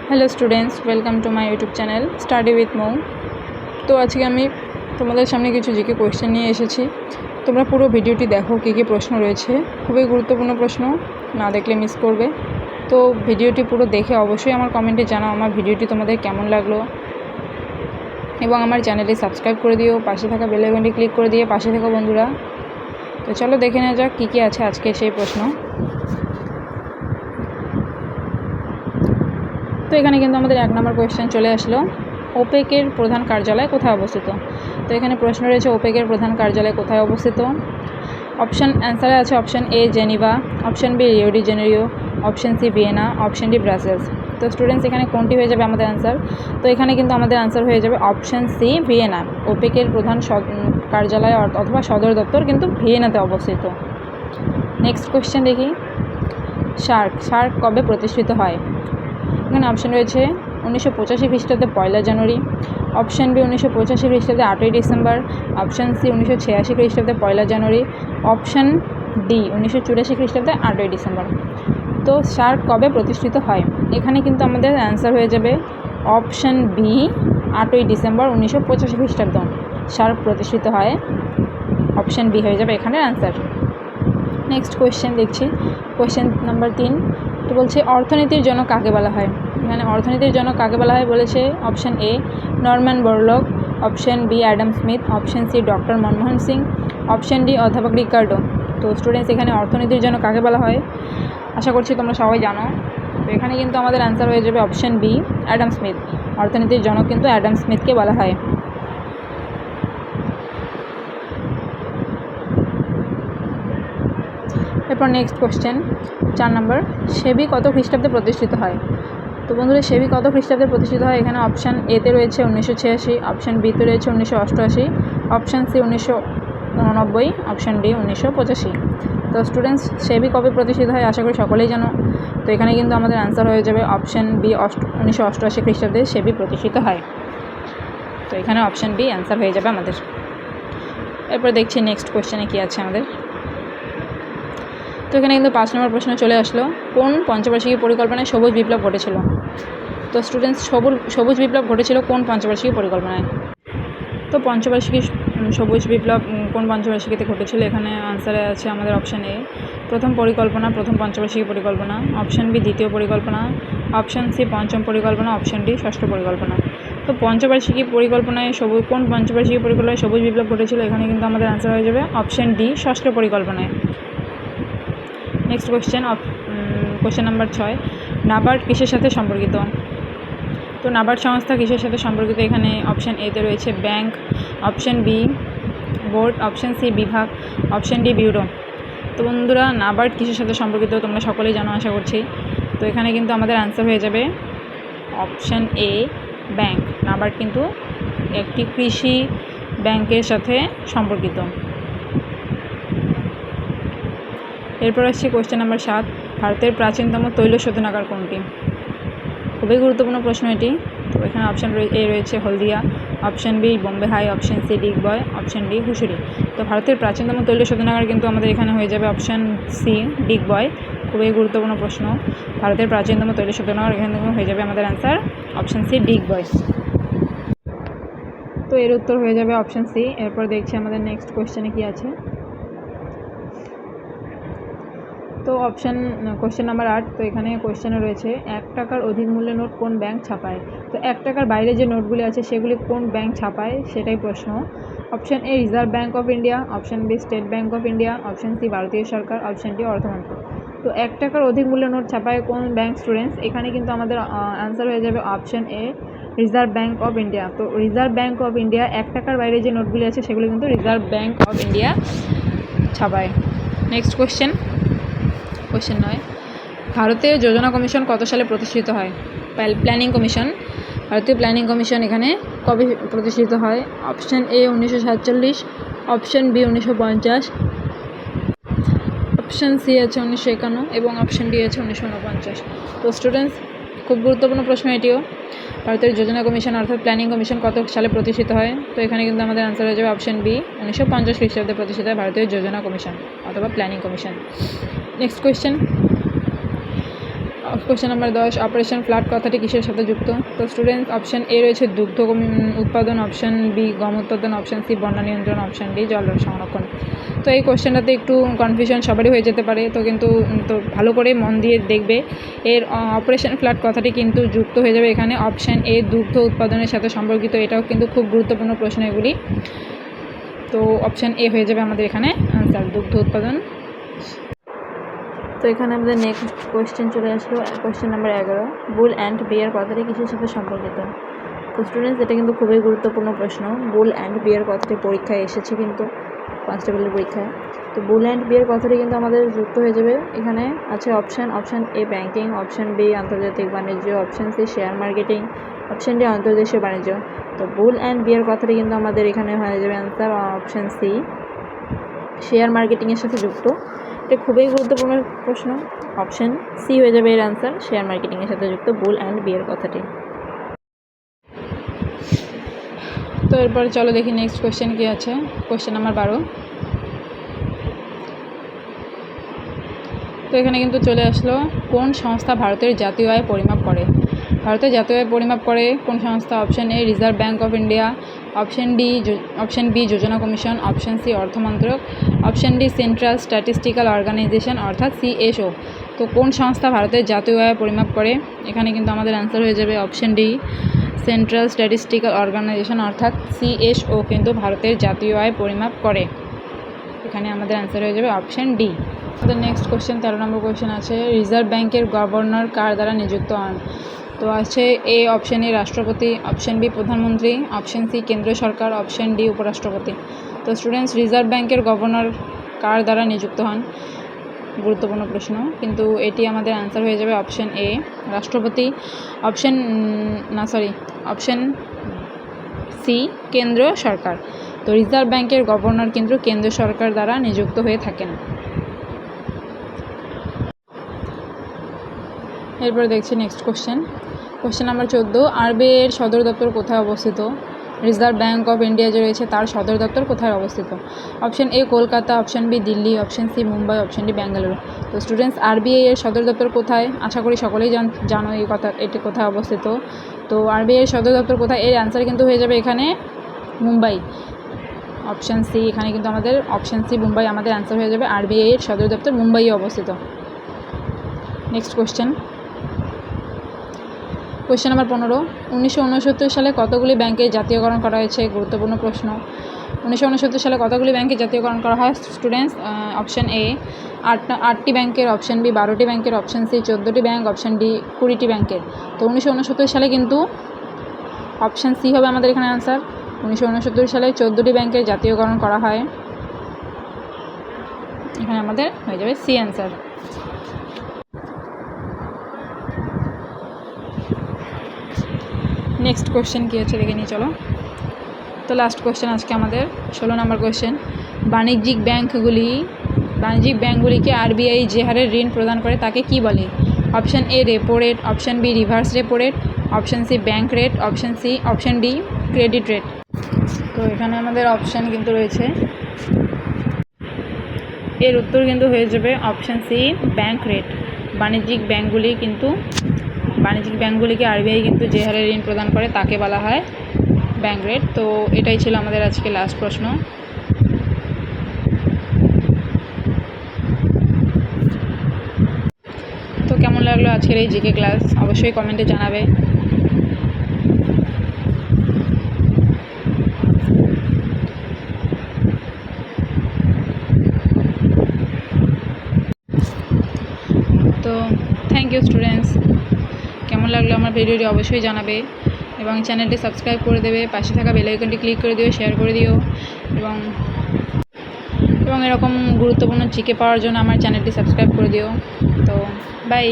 Hello students, welcome to my YouTube channel study with Mou. তো আজকে আমি তোমাদের সামনে কিছু জিকে কোয়েশ্চেন নিয়ে এসেছি। তোমরা পুরো ভিডিওটি দেখো, কী কী প্রশ্ন রয়েছে। খুবই গুরুত্বপূর্ণ প্রশ্ন, না দেখলে মিস করবে। তো ভিডিওটি পুরো দেখে অবশ্যই আমার কমেন্টে জানাও আমার ভিডিওটি তোমাদের কেমন লাগলো, এবং আমার চ্যানেলটি সাবস্ক্রাইব করে দিও, পাশে থাকা বেল আইকনটি ক্লিক করে দিয়ে পাশে থেকো বন্ধুরা। তো চলো দেখে নেওয়া যাক কী কী আছে আজকে সেই প্রশ্ন। তো এখানে কিন্তু আমাদের 1 নম্বর কোয়েশ্চেন চলে আসলো, ওপেকের প্রধান কার্যালয় কোথায় অবস্থিত। তো এখানে প্রশ্ন রয়েছে ওপেকের প্রধান কার্যালয় কোথায় অবস্থিত। অপশান অ্যান্সারে আছে option a Geneva, option b Rio de Janeiro, option c Vienna, option d Brussels. তো স্টুডেন্টস এখানে কোনটি হয়ে যাবে আমাদের অ্যান্সার। তো এখানে কিন্তু আমাদের অ্যান্সার হয়ে যাবে অপশান সি ভিয়েনা। ওপেকের প্রধান কার্যালয় অথবা সদর দপ্তর কিন্তু ভিয়েনাতে অবস্থিত। নেক্সট কোয়েশ্চেন দেখি, সার্ক কবে প্রতিষ্ঠিত হয়। এখানে অপশান রয়েছে 1985 খ্রিস্টাব্দে 1 জানুয়ারি, অপশান বি 1985 খ্রিস্টাব্দে 8ই ডিসেম্বর, অপশান সি 1986 খ্রিস্টাব্দে 1 জানুয়ারি, অপশান ডি 1984 খ্রিস্টাব্দে 8ই ডিসেম্বর। তো সার্ক কবে প্রতিষ্ঠিত হয়, এখানে কিন্তু আমাদের অ্যান্সার হয়ে যাবে অপশান বি 8ই ডিসেম্বর 1985 খ্রিস্টাব্দ সার্ক প্রতিষ্ঠিত হয়। অপশান বি হয়ে যাবে এখানে অ্যান্সার। নেক্সট কোয়েশ্চেন দেখছি, কোয়েশ্চেন নাম্বার 3। তো বলছে অর্থনীতির জনক কাকে বলা হয়। এখানে অর্থনীতির জনক কাকে বলা হয় বলেছে option A Norman Borlaug, option B Adam Smith, option C doctor Manmohan Singh, option D অধ্যাপক রিকার্ডো। তো স্টুডেন্টস এখানে অর্থনীতির জনক কাকে বলা হয়, আশা করছি তোমরা সবাই জানো। তো এখানে কিন্তু আমাদের অ্যান্সার হয়ে যাবে অপশান বি অ্যাডাম স্মিথ। অর্থনীতির জনক কিন্তু অ্যাডাম স্মিথকে বলা হয়। এরপর নেক্সট কোয়েশ্চেন 4 নম্বর, সেবি কত খ্রিস্টাব্দে প্রতিষ্ঠিত হয়। তো বন্ধুরা সেবি কত খ্রিস্টাব্দে প্রতিষ্ঠিত হয়, এখানে অপশান এতে রয়েছে 1986, অপশান বিতে রয়েছে 1988, অপশান সি 1989, অপশান ডি 1985। তো স্টুডেন্টস সেবি কবে প্রতিষ্ঠিত হয় আশা করি সকলেই জানো। তো এখানে কিন্তু আমাদের অ্যান্সার হয়ে যাবে অপশান বি 1988 খ্রিস্টাব্দে সেবি প্রতিষ্ঠিত হয়। তো এখানে অপশান বি অ্যান্সার হয়ে যাবে আমাদের। এরপর দেখছি নেক্সট কোয়েশ্চেনে কী আছে আমাদের। তো এখানে কিন্তু 5 নম্বর প্রশ্ন চলে আসলো, কোন পঞ্চবার্ষিকী পরিকল্পনায় সবুজ বিপ্লব ঘটেছিল। তো স্টুডেন্টস সবুজ বিপ্লব ঘটেছিল কোন পঞ্চবার্ষিকী পরিকল্পনায়। তো পঞ্চবার্ষিকী সবুজ বিপ্লব কোন পঞ্চবার্ষিকীতে ঘটেছিল, এখানে আনসারে আছে আমাদের অপশান এ প্রথম পরিকল্পনা, প্রথম পঞ্চবার্ষিকী পরিকল্পনা, অপশান বি দ্বিতীয় পরিকল্পনা, অপশান সি পঞ্চম পরিকল্পনা, অপশান ডি ষষ্ঠ পরিকল্পনা। তো পঞ্চবার্ষিকী পরিকল্পনায় কোন পঞ্চবার্ষিকী পরিকল্পনায় সবুজ বিপ্লব ঘটেছিল, এখানে কিন্তু আমাদের আনসার হয়ে যাবে অপশান ডি ষষ্ঠ পরিকল্পনায়। নেক্সট কোয়েশ্চেন নাম্বার 6, নাবার্ড কিসের সাথে সম্পর্কিত। তো নাবার্ড সংস্থা কিসের সাথে সম্পর্কিত, এখানে অপশান এতে রয়েছে bank, option b board, option c বিভাগ, অপশান ডি ব্যুরো। তো বন্ধুরা নাবার্ড কিসের সাথে সম্পর্কিত তোমরা সকলেই জানো আশা করছি। তো এখানে কিন্তু আমাদের অ্যান্সার হয়ে যাবে অপশান এ ব্যাংক। নাবার্ড কিন্তু একটি কৃষি ব্যাংকের সাথে সম্পর্কিত। এরপর আসছে কোয়েশ্চেন নাম্বার 7, ভারতের প্রাচীনতম তৈল শোধনাগার কোনটি। খুবই গুরুত্বপূর্ণ প্রশ্ন এটি। তো এখানে অপশান এ রয়েছে Haldia, option B Bombay high, option C Digboi, option D হুসুরি। তো ভারতের প্রাচীনতম তৈল শোধনাগার কিন্তু আমাদের এখানে হয়ে যাবে অপশান সি ডিগবয়। খুবই গুরুত্বপূর্ণ প্রশ্ন, ভারতের প্রাচীনতম তৈল শোধনাগার এখানে হয়ে যাবে আমাদের অ্যান্সার অপশান সি ডিগবয়। তো এর উত্তর হয়ে যাবে অপশান সি। এরপর দেখছি আমাদের নেক্সট কোয়েশ্চেনে কী আছে। তো কোয়েশ্চেন নাম্বার 8। তো এখানে কোয়েশ্চেনে রয়েছে 1 টাকার অধিক মূল্যের নোট কোন ব্যাংক ছাপায়। তো 1 টাকার বাইরে যে নোটগুলি আছে সেগুলি কোন ব্যাংক ছাপায় সেটাই প্রশ্ন। Option A Reserve Bank of India, option b State Bank of India, option c ভারতীয় সরকার, অপশান ডি অর্থমন্ত্রক। তো 1 টাকার অধিক মূল্যের নোট ছাপায় কোন ব্যাংক স্টুডেন্টস, এখানে কিন্তু আমাদের অ্যান্সার হয়ে যাবে option A Reserve Bank of India. তো রিজার্ভ ব্যাংক অফ ইন্ডিয়া 1 টাকার বাইরে যে নোটগুলি আছে সেগুলি কিন্তু রিজার্ভ ব্যাংক অফ ইন্ডিয়া ছাপায়। নেক্সট কোয়েশ্চেন 9, ভারতীয় যোজনা কমিশন কত সালে প্রতিষ্ঠিত হয়। প্ল্যানিং কমিশন, ভারতীয় প্ল্যানিং কমিশন এখানে কবে প্রতিষ্ঠিত হয়। Option A 1947, option B 1950, option C আছে 1951 এবং অপশান ডি আছে 1949। তো স্টুডেন্টস খুব গুরুত্বপূর্ণ প্রশ্ন এটিও, ভারতের যোজনা কমিশন অর্থাৎ প্ল্যানিং কমিশন কত সালে প্রতিষ্ঠিত হয়। তো এখানে কিন্তু আমাদের আনসার হয়ে যাবে অপশান বি 1950 খ্রিস্টাব্দে প্রতিষ্ঠিত হয় ভারতীয় যোজনা কমিশন অথবা planning commission. Next question, question number 10, operation flood কথাটি কিসের সাথে যুক্ত? তো স্টুডেন্টস, অপশন এ রয়েছে দুগ্ধ উৎপাদন, অপশন বি গম উৎপাদন, অপশন সি বন্যা নিয়ন্ত্রণ, অপশন ডি জল সংরক্ষণ। তো এই কোশ্চেনটাতে একটু কনফিউশন সবারই হয়ে যেতে পারে, তো ভালো করে মন দিয়ে দেখবে। এর অপারেশন ফ্লাড কথাটি কিন্তু যুক্ত হয়ে যাবে এখানে অপশন এ দুগ্ধ উৎপাদনের সাথে সম্পর্কিত। এটাও কিন্তু খুব গুরুত্বপূর্ণ প্রশ্ন এগুলি। তো অপশন এ হয়ে যাবে আমাদের এখানে আনসার, দুগ্ধ উৎপাদন। তো এখানে আমাদের নেক্সট কোয়েশ্চেন চলে আসলো, কোয়েশ্চেন নাম্বার 11, বুল অ্যান্ড বিয়ার কথাটি কিসের সাথে সম্পর্কিত? তো স্টুডেন্টস, এটা কিন্তু খুবই গুরুত্বপূর্ণ প্রশ্ন। বুল অ্যান্ড বিয়ার কথাটি পরীক্ষায় এসেছে কিন্তু কনস্টেবলের পরীক্ষায়। তো বুল অ্যান্ড বিয়ার কথাটি কিন্তু আমাদের যুক্ত হয়ে যাবে। এখানে আছে option A banking, option B আন্তর্জাতিক বাণিজ্য, option C share marketing, option D অন্তর্দেশীয় বাণিজ্য। তো বুল অ্যান্ড বিয়ার কথাটি কিন্তু আমাদের এখানে হয়ে যাবে অ্যান্সার অপশন সি, শেয়ার মার্কেটিংয়ের সাথে যুক্ত। এটা খুবই গুরুত্বপূর্ণ প্রশ্ন। অপশন সি হয়ে যাবে এর আনসার, শেয়ার মার্কেটিংয়ের সাথে যুক্ত বুল অ্যান্ড বিয়ার কথাটি। তো এরপর চলো দেখি নেক্সট কোয়েশ্চেন কী আছে। Question number 12। তো এখানে কিন্তু চলে আসলো, কোন সংস্থা ভারতের জাতীয় আয় পরিমাপ করে? ভারতের জাতীয় আয় পরিমাপ করে কোন সংস্থা? Option a Reserve Bank of India, option b যোজনা কমিশন, অপশন সি অর্থ মন্ত্রক, option D central statistical organisation অর্থাৎ সিএসও। তো কোন সংস্থা ভারতের জাতীয় আয় পরিমাপ করে? এখানে কিন্তু আমাদের অ্যান্সার হয়ে যাবে option D, central statistical organisation অর্থাৎ সিএসও কিন্তু ভারতের জাতীয় আয় পরিমাপ করে। এখানে আমাদের অ্যান্সার হয়ে যাবে অপশন ডি। আমাদের নেক্সট কোয়েশ্চেন 13 নম্বর কোয়েশ্চেন আছে, রিজার্ভ ব্যাঙ্কের গভর্নর কার দ্বারা নিযুক্ত হন? তো আছে এ অপশন এ রাষ্ট্রপতি, অপশন বি প্রধানমন্ত্রী, অপশন সি কেন্দ্রীয় সরকার, অপশন ডি উপরাষ্ট্রপতি। তো স্টুডেন্টস, রিজার্ভ ব্যাঙ্কের গভর্নর কার দ্বারা নিযুক্ত হন? গুরুত্বপূর্ণ প্রশ্ন, কিন্তু এটি আমাদের অ্যান্সার হয়ে যাবে অপশন এ রাষ্ট্রপতি, অপশন সি কেন্দ্রীয় সরকার। তো রিজার্ভ ব্যাঙ্কের গভর্নর কিন্তু কেন্দ্রীয় সরকার দ্বারা নিযুক্ত হয়ে থাকেন। এরপর দেখছি নেক্সট কোশ্চেন নাম্বার 14, আরবিআই এর সদর দপ্তর কোথায় অবস্থিত? রিজার্ভ ব্যাঙ্ক অফ ইন্ডিয়া যে রয়েছে তার সদর দপ্তর কোথায় অবস্থিত? Option A Kolkata, option B Delhi, option C Mumbai, option D Bengaluru. তো স্টুডেন্টস, আরবিআই এর সদর দপ্তর কোথায়? আশা করি সকলেই জানো এটি কোথায় অবস্থিত। তো আরবিআই এর সদর দপ্তর কোথায়? এর অ্যান্সার কিন্তু হয়ে যাবে এখানে মুম্বাই, অপশন সি। এখানে কিন্তু আমাদের অপশন সি মুম্বাই আমাদের অ্যান্সার হয়ে যাবে, আরবিআই এর সদর দপ্তর মুম্বাইয়ে অবস্থিত। নেক্সট কোয়েশ্চেন নাম্বার 15, 1969 সালে কতগুলি ব্যাংকের জাতীয়করণ করা হয়েছে? গুরুত্বপূর্ণ প্রশ্ন। 1969 সালে কতগুলি ব্যাংকের জাতীয়করণ করা হয়? স্টুডেন্টস, অপশন এ 8টি ব্যাংকের, অপশন বি 12টি ব্যাংকের, অপশন সি 14টি ব্যাংক, অপশন ডি 20টি ব্যাংকের। তো 1969 সালে কিন্তু অপশন সি হবে আমাদের এখানে অ্যান্সার, 1969 সালে 14টি ব্যাংকের জাতীয়করণ করা হয়। এখানে আমাদের হয়ে যাবে সি অ্যান্সার। নেক্সট কোয়েশ্চেন কী হচ্ছে দেখে নিই চলো। তো লাস্ট কোয়েশ্চেন আজকে আমাদের 16 নম্বর কোয়েশ্চেন, বাণিজ্যিক ব্যাংকগুলিকে আরবিআই যে হারে ঋণ প্রদান করে তাকে কি বলে? Option A repo rate, option B reverse repo rate, option C bank rate, option D credit rate. তো এখানে আমাদের অপশান কিন্তু রয়েছে, এর উত্তর কিন্তু হয়ে যাবে অপশান সি ব্যাংক রেট। বাণিজ্যিক ব্যাংকগুলিকে আরবিআই কিন্তু যে হারে ঋণ প্রদান করে তাকে বলা হয় ব্যাংক রেট। তো এটাই ছিল আমাদের আজকে লাস্ট প্রশ্ন। তো কেমন লাগলো আজকের এই জিকে ক্লাস অবশ্যই কমেন্টে জানাবে। তো থ্যাংক ইউ স্টুডেন্টস, কেমন লাগলো আমার ভিডিওটি অবশ্যই জানাবে এবং চ্যানেলটি সাবস্ক্রাইব করে দেবে, পাশে থাকা বেল আইকনটি ক্লিক করে দিও, শেয়ার করে দিও এবং এরকম গুরুত্বপূর্ণ জিকে পাওয়ার জন্য আমার চ্যানেলটি সাবস্ক্রাইব করে দিও। তো বাই।